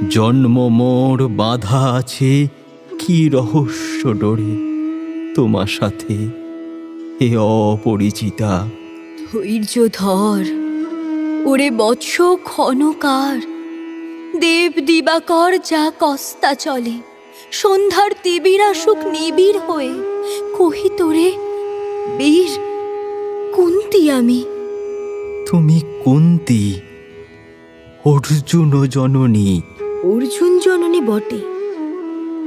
জন্ম মোর বাধা আছে কি রহস্য ডোরে তোমার সাথে এ অপরিচিতা। ধৈর্য ধর ওরে বৎস ক্ষণকার, দেব দিবাকর যা কস্তা চলে, সন্ধ্যার তিবির আসুক নিবিড় হয়ে, কহি তোরে বীর কুন্তি আমি। তুমি কুন্তি, অর্জুন জননী। অর্জুন জননী বটে,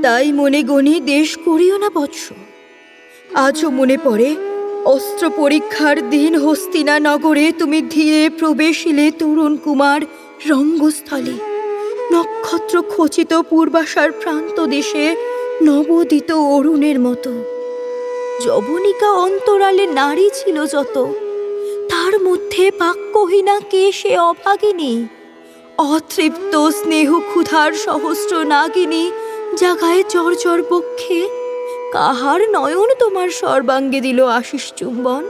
তাই মনে গণি দেশ করিও না বৎস। আজও মনে পড়ে অস্ত্র পরীক্ষার দিন হস্তিনা নগরে তুমি ধীরে প্রবেশিলে তরুণ কুমার রঙ্গস্থলে। নক্ষত্র খচিত পূর্বাশার প্রান্ত দেশে নবোদিত অরুণের মতো। যবনিকা অন্তরালে নারী ছিল যত, তার মধ্যে বাক্যহীনা কে সে অভাগিনী। অতৃপ্ত স্নেহ ক্ষুধার সহস্র নাগিনী জাগায় চরচর বক্ষে। কাহার নয়ন তোমার সর্বাঙ্গে দিল আশিস চুম্বন?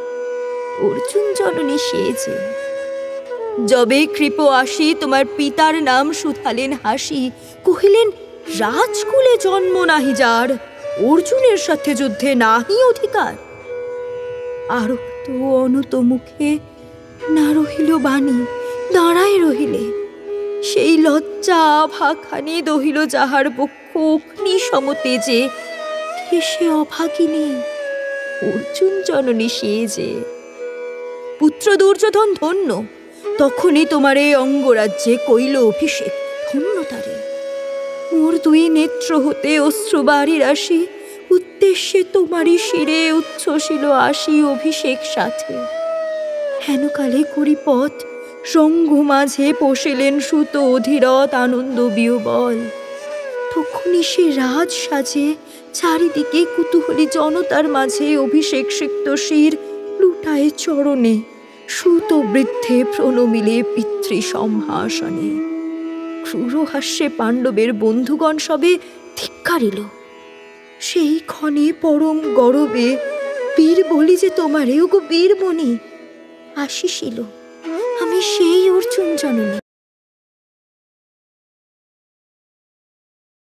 অর্জুন জননী সেজে। যবে কৃপ আসি তোমার পিতার নাম শুধালেন হাসি, কহিলেন রাজকুলে জন্ম নাহি যার, অর্জুনের সাথে যুদ্ধে নাহি অধিকার। আরক্ত অনত মুখে না রহিল বাণী, দাঁড়ায় রহিলে। সেই লজ্জা আভাখানি দহিল যাহার বক্ষ অগ্নি সমতেজে। কে সে অভাগিনী? অর্জুন জননী সেজে। পুত্র দুর্যোধন ধন্য, তখনই তোমার এই অঙ্গরাজ্যে কইল অভিষেক, ধন্য তারে। মোর দুই নেত্র হতে অশ্রুবারি রাশি, উদ্দেশ্যে তোমারই শিরে উচ্ছ্বসিল আসি অভিষেক সাথে। হেনকালে করিপথ সঙ্গ মাঝে পোষেলেন সুত অধীরথ আনন্দ বিহবল। তখনই সে রাজ সাজে চারিদিকে কুতূহলী জনতার মাঝে অভিষেক সিক্ত শির লুটায় চরণে, সুত বৃদ্ধে প্রণমিলে পিতৃ সম্ভাষণে। ক্রূর হাস্যে পাণ্ডবের বন্ধুগণ সবে ধিক্কারিল। সেই ক্ষণে পরম গরবে বীর বলি যে তোমারে ওগো বীরমণি আসিসিল, আমি সেই অর্জুন জননী।